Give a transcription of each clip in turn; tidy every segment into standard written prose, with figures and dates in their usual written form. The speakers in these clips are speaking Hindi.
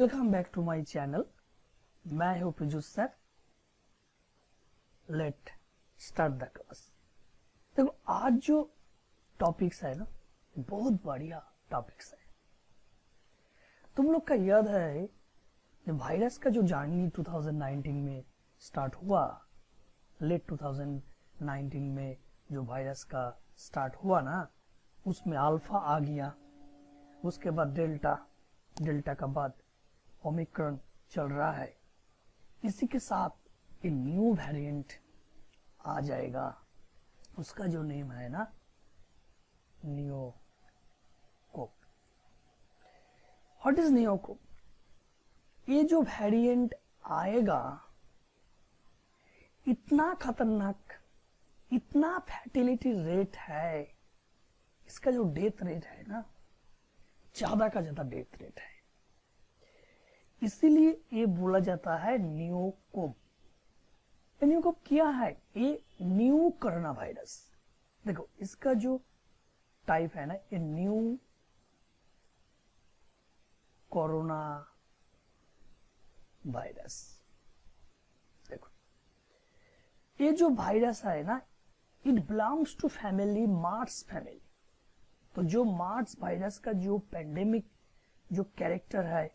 Welcome back to my channel. मैं हूं Piyush sir. Let start the class. देखो आज जो टॉपिक्स है ना, बहुत बढ़िया टॉपिक्स है। तुम लोग का याद है जो वायरस का जो जर्नी 2019 में स्टार्ट हुआ, लेट 2019 में जो वायरस का स्टार्ट हुआ ना, उसमें अल्फा आ गया, उसके बाद डेल्टा, डेल्टा का बाद ओमिक्रॉन चल रहा है। इसी के साथ एक न्यू वेरिएंट आ जाएगा, उसका जो नेम है ना नियोकोक। What is नियोकोक? ये जो वेरिएंट आएगा इतना खतरनाक, इतना फैटिलिटी रेट है, इसका जो डेथ रेट है ना, ज्यादा का ज्यादा डेथ रेट है। इसीलिए ये बोला जाता है नियोकोक। नियोकोक क्या है? ये न्यू कोरोना वायरस। देखो इसका जो टाइप है ना, ये न्यू कोरोना वायरस। देखो ये जो वायरस है ना, it belongs to family Mars family. तो जो मार्स वायरस का जो पेंडेमिक जो कैरेक्टर है,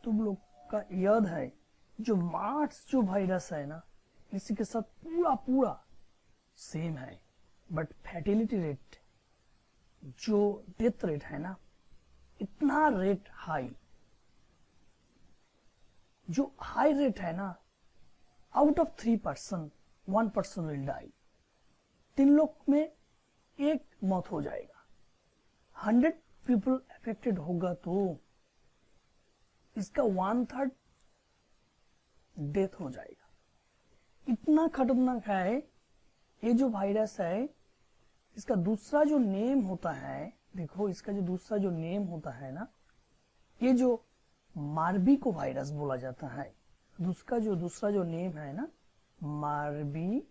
तुम लोग का याद है, जो मार्स जो वायरस है ना, इसी के साथ पूरा पूरा सेम है, बट फैटिलिटी रेट, जो डेथ रेट है ना, इतना रेट हाई, जो हाई रेट है ना, आउट ऑफ 3% 1% विल डाई। 3 लोग में एक मौत हो जाएगा। 100 पीपल अफेक्टेड होगा तो इसका 1/3 डेथ हो जाएगा। इतना खतरनाक है ये जो वायरस है। इसका दूसरा जो नेम होता है, देखो इसका जो दूसरा जो नेम होता है ना, ये जो मार्बीको वायरस बोला जाता है। उसका जो दूसरा जो नेम है ना, मार्बीको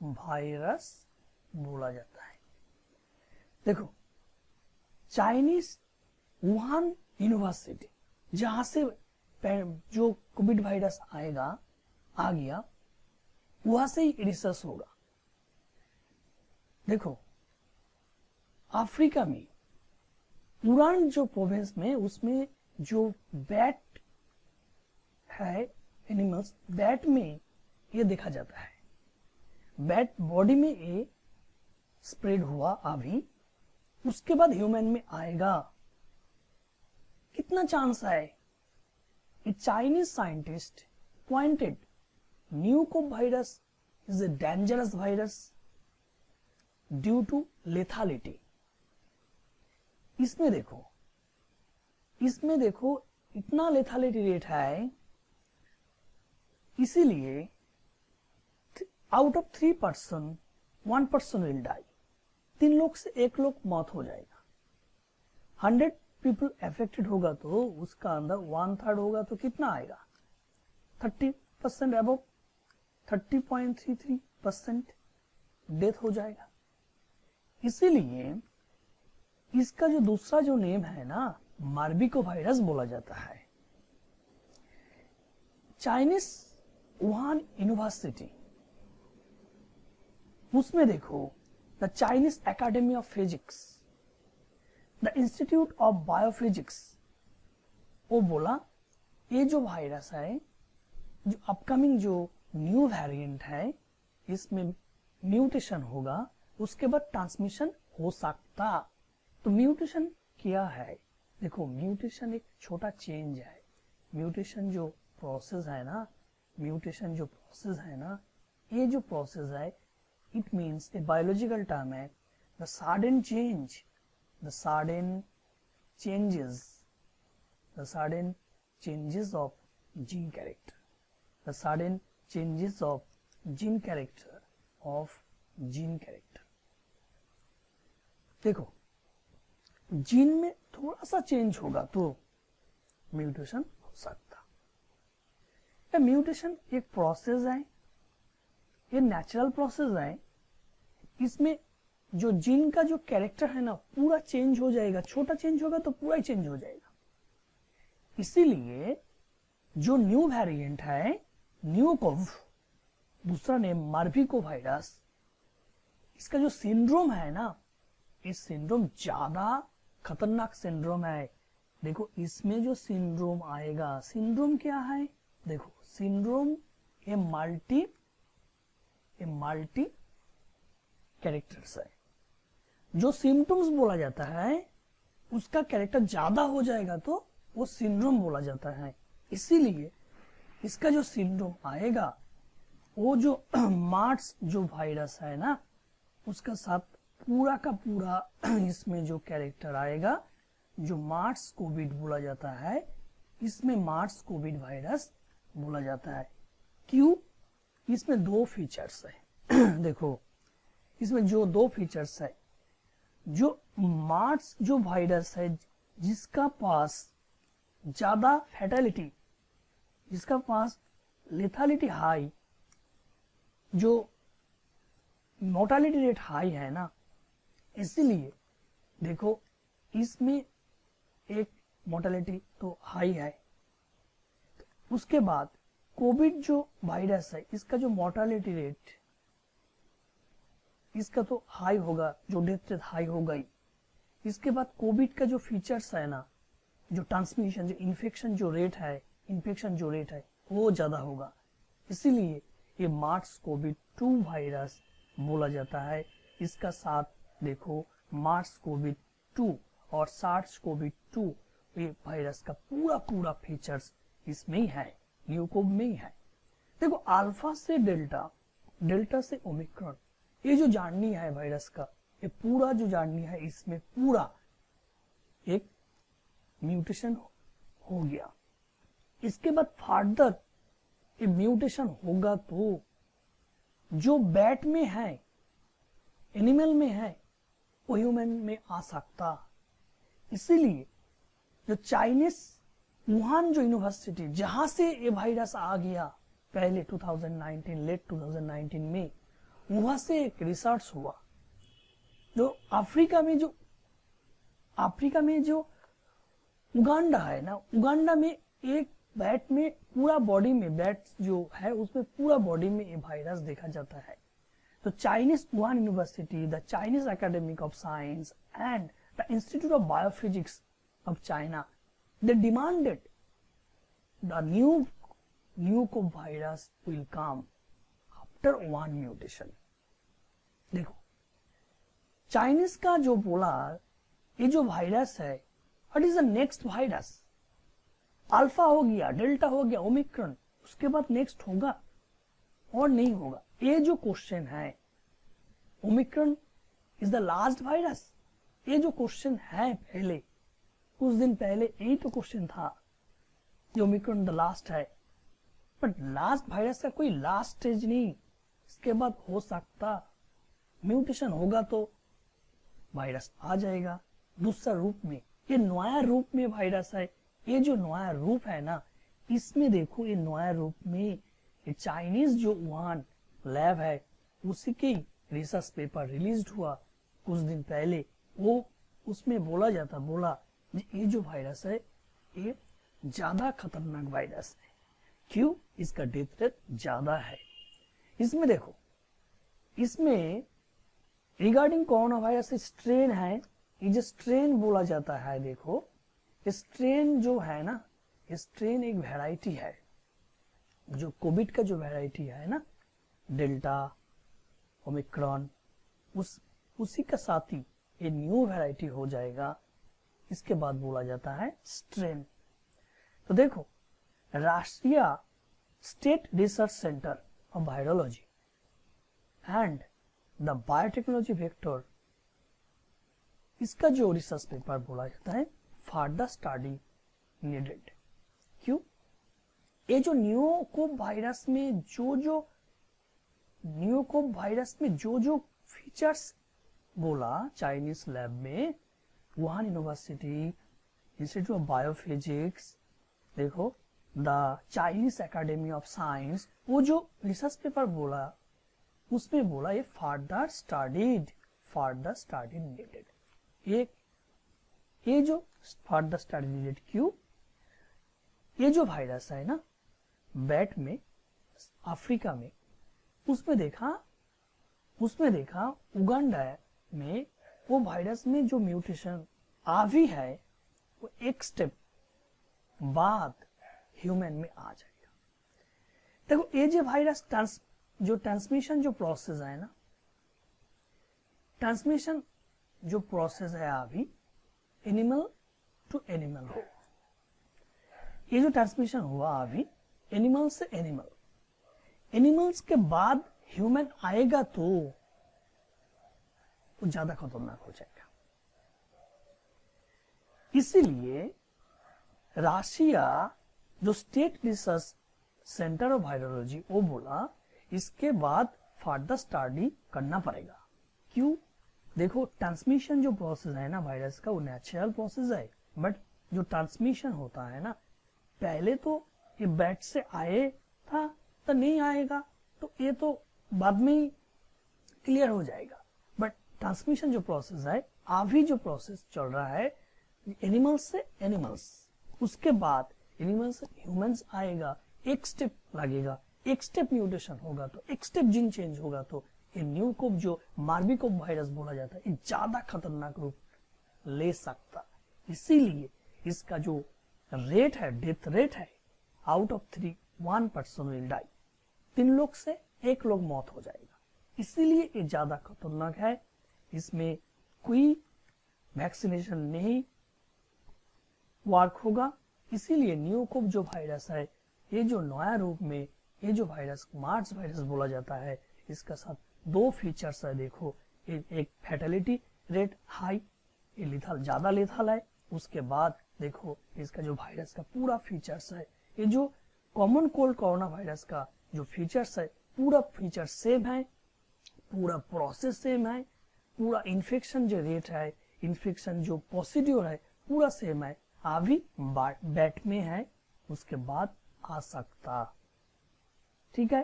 वायरस बोला जाता है। देखो चाइनीज वुहान यूनिवर्सिटी, जहां से जो कोविड वायरस आ गया, वहां से ही रिसर्च होगा। देखो अफ्रीका में उड़ान जो प्रोविंस में, उसमें जो बैट है, एनिमल्स, बैट में ये देखा जाता है। बैट बॉडी में ये स्प्रेड हुआ अभी, उसके बाद ह्यूमन में आएगा। कितना चांस है? A Chinese scientist pointed Pneumococcus virus is a dangerous virus due to lethality. इसमें देखो इतना लेथालिटी रेट है, इसीलिए आउट ऑफ 3% 1% विल डाई। 3 लोग से 1 लोग मौत हो जाएगा। 100 पीपल अफेक्टेड होगा तो उसका अंदर 1/3 होगा तो कितना आएगा? 30% अबव, 30.33% डेथ हो जाएगा। इसीलिए इसका जो दूसरा जो नेम है ना, मार्बीको वायरस बोला जाता है। चाइनीज वुहान यूनिवर्सिटी, उसमें देखो the Chinese academy of physics, the institute of biophysics, वो बोला ये जो वायरस है, जो अपकमिंग जो न्यू वेरिएंट है, इसमें म्यूटेशन होगा, उसके बाद ट्रांसमिशन हो सकता। तो म्यूटेशन क्या है? देखो म्यूटेशन एक छोटा चेंज है। म्यूटेशन जो प्रोसेस है ना, म्यूटेशन जो प्रोसेस है ना, ये जो प्रोसेस है, it means a biological term है, the sudden change, the sudden changes of gene character, the sudden changes of gene character। देखो जीन में थोड़ा सा चेंज होगा तो म्यूटेशन हो सकता। ये म्यूटेशन एक प्रोसेस है, ये नेचुरल प्रोसेस है। इसमें जो जीन का जो कैरेक्टर है ना, पूरा चेंज हो जाएगा। छोटा चेंज होगा तो पूरा ही चेंज हो जाएगा। इसीलिए जो न्यू वेरिएंट है न्यूकोव, दूसरा नेम मार्विको वायरस, इसका जो सिंड्रोम है ना, इस सिंड्रोम ज्यादा खतरनाक सिंड्रोम है। देखो इसमें जो सिंड्रोम आएगा, सिंड्रोम क्या है, देखो सिंड्रोम ए मल्टी कैरेक्टर्स है। जो सिम्टम्स बोला जाता है उसका कैरेक्टर ज्यादा हो जाएगा तो वो सिंड्रोम बोला जाता है। इसीलिए इसका जो सिंड्रोम आएगा वो जो मार्स जो वायरस है ना उसका साथ पूरा का पूरा इसमें जो कैरेक्टर आएगा जो मार्स कोविड बोला जाता है, इसमें मार्स कोविड वायरस बोला जाता है। क्यों? इसमें दो फीचर्स है देखो इसमें जो दो फीचर्स है, जो मार्स जो वायरस है जिसका पास ज्यादा फैटेलिटी, जिसका पास लेथालिटी हाई, जो मोर्टालिटी रेट हाई है ना, इसीलिए देखो इसमें एक मोर्टालिटी तो हाई है। उसके बाद कोविड जो वायरस है इसका जो मोर्टालिटी रेट इसका तो हाई होगा, जो डेथ रेट हाई होगा ही। इसके बाद कोविड का जो फीचर्स है ना, जो ट्रांसमिशन, जो इन्फेक्शन जो रेट है, इन्फेक्शन जो रेट है वो ज्यादा होगा। इसीलिए ये मार्स कोविड 2 वायरस बोला जाता है। इसका साथ देखो मार्स कोविड 2 और सार्स कोविड 2 ये वायरस का पूरा पूरा फीचर्स इसमें ही है, न्यूकोव में ही है। देखो अल्फा से डेल्टा, डेल्टा से ओमिक्रॉन, ये जो जाननी है वायरस का, ये पूरा जो जाननी है इसमें पूरा एक म्यूटेशन हो गया। इसके बाद फर्दर ये म्यूटेशन होगा तो जो बैट में है, एनिमल में है, वो ह्यूमन में आ सकता। इसीलिए जो चाइनीस वुहान जो यूनिवर्सिटी जहां से ये वायरस आ गया पहले 2019 लेट 2019 में, वहां से एक रिसर्च हुआ। जो अफ्रीका में जो उगांडा है ना, उगांडा में एक बैट में पूरा बॉडी में, बैट जो है उसमें पूरा बॉडी में ये वायरस देखा जाता है। तो Chinese Wuhan university, the Chinese academic of science and the institute of biophysics of China, they demanded the new virus will come after one mutation। देखो चाइनीज का जो बोला ये जो वायरस है, what is the next virus? Alpha हो गया, डेल्टा हो गया, ओमिक्रॉन, उसके बाद नेक्स्ट होगा और नहीं होगा? ये जो क्वेश्चन है, Omicron is the last virus, ये जो क्वेश्चन है पहले कुछ दिन पहले यही तो क्वेश्चन था कि ओमिक्रॉन द लास्ट है। बट लास्ट वायरस का कोई लास्ट स्टेज नहीं, इसके बाद हो सकता म्यूटेशन होगा तो वायरस आ जाएगा दूसरा रूप में। ये नया रूप में वायरस है। ये जो नया रूप है ना, इसमें देखो ये नया रूप में ये चाइनीज जो वुहान लैब है उसी के रिसर्च पेपर रिलीज हुआ कुछ दिन पहले। वो उसमें बोला ये जो वायरस है ये ज्यादा खतरनाक वायरस है। क्यों? इसका डेथ रेट ज्यादा है। इसमें देखो, इसमें रिगार्डिंग कोरोना वायरस स्ट्रेन है, ये जो स्ट्रेन बोला जाता है, देखो स्ट्रेन जो है ना, स्ट्रेन एक वैरायटी है। जो कोविड का जो वैरायटी है ना, डेल्टा, ओमिक्रॉन, उसी का साथ ही ये न्यू वैरायटी हो जाएगा। इसके बाद बोला जाता है स्ट्रेन। तो देखो राष्ट्रीय state research centre of virology and the biotechnology vector, इसका जो रिसर्च पेपर बोला जाता है फर्दर स्टडी नीडेड। क्यों? ये जो न्यूकोव वायरस में जो फीचर्स बोला चाइनीज लैब में, Wuhan university, institute of biophysics, देखो the Chinese academy of science, वो जो रिसर्च पेपर बोला उसमें बोला ये फर्दर स्टडी नीडेड। ये जो फर्दर स्टडी नीडेड, क्यों? ये जो वायरस है ना बैट में, अफ्रीका में, उसमें देखा उगांडा में वो वायरस में जो म्यूटेशन आवी है वो एक स्टेप बाद ह्यूमन में आ जाएगा। देखो ये जो वायरस जो ट्रांसमिशन जो प्रोसेस है ना, ट्रांसमिशन जो प्रोसेस है अभी एनिमल टू एनिमल हो, ये जो ट्रांसमिशन हुआ अभी एनिमल से एनिमल, एनिमल्स के बाद ह्यूमन आएगा तो ज्यादा खतरनाक हो जाएगा। इसीलिए रशिया जो state research centre of virology वो बोला इसके बाद फर्दर स्टडी करना पड़ेगा। क्यों? देखो ट्रांसमिशन जो प्रोसेस है ना वायरस का वो नेचुरल प्रोसेस है, बट जो ट्रांसमिशन होता है ना पहले तो ये बैट से आए था तो नहीं आएगा, तो ये तो बाद में ही क्लियर हो जाएगा। बट ट्रांसमिशन जो प्रोसेस है अभी जो प्रोसेस चल रहा है एनिमल्स से एनिमल्स, उसके बाद एनिमल्स से ह्यूमंस आएगा, एक स्टेप लगेगा, एक स्टेप म्यूटेशन होगा तो एक स्टेप जीन चेंज होगा तो ये न्यूकोव जो मार्बीकोव वायरस बोला जाता है ये ज्यादा खतरनाक रूप ले सकता। इसीलिए इसका जो रेट है, डेथ रेट है, out of 3 1 person will die, 3 लोग से 1 लोग मौत हो जाएगा। इसीलिए ये ज्यादा खतरनाक है, इसमें कोई वैक्सीनेशन नहीं वर्क होगा। इसीलिए न्यूकोव जो वायरस है ये जो नया रूप में ये जो वायरस मार्स वायरस बोला जाता है, इसका साथ 2 फीचर्स है। देखो एक फैटेलिटी रेट हाई, ये लिथल ज्यादा लिथल है। उसके बाद देखो इसका जो वायरस का पूरा फीचर्स है, ये जो कॉमन कोल्ड कोरोना वायरस का जो फीचर्स है पूरा फीचर सेम है, पूरा प्रोसेस सेम है, पूरा इन्फेक्शन जो रेट है, इन्फेक्शन जो प्रोसीड्यूर है पूरा सेम है। अभी बैट में है, उसके बाद आ सकता। ठीक है,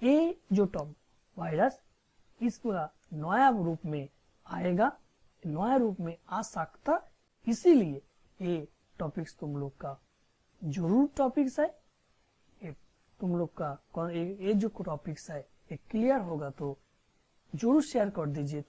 ये जो टॉप वायरस इस पूरा नया रूप में आएगा, नया रूप में आ सकता। इसीलिए ये टॉपिक्स तुम लोग का जरूर टॉपिक्स है, ये तुम लोग का ये जो टॉपिक्स है ये क्लियर होगा तो जरूर शेयर कर दीजिए।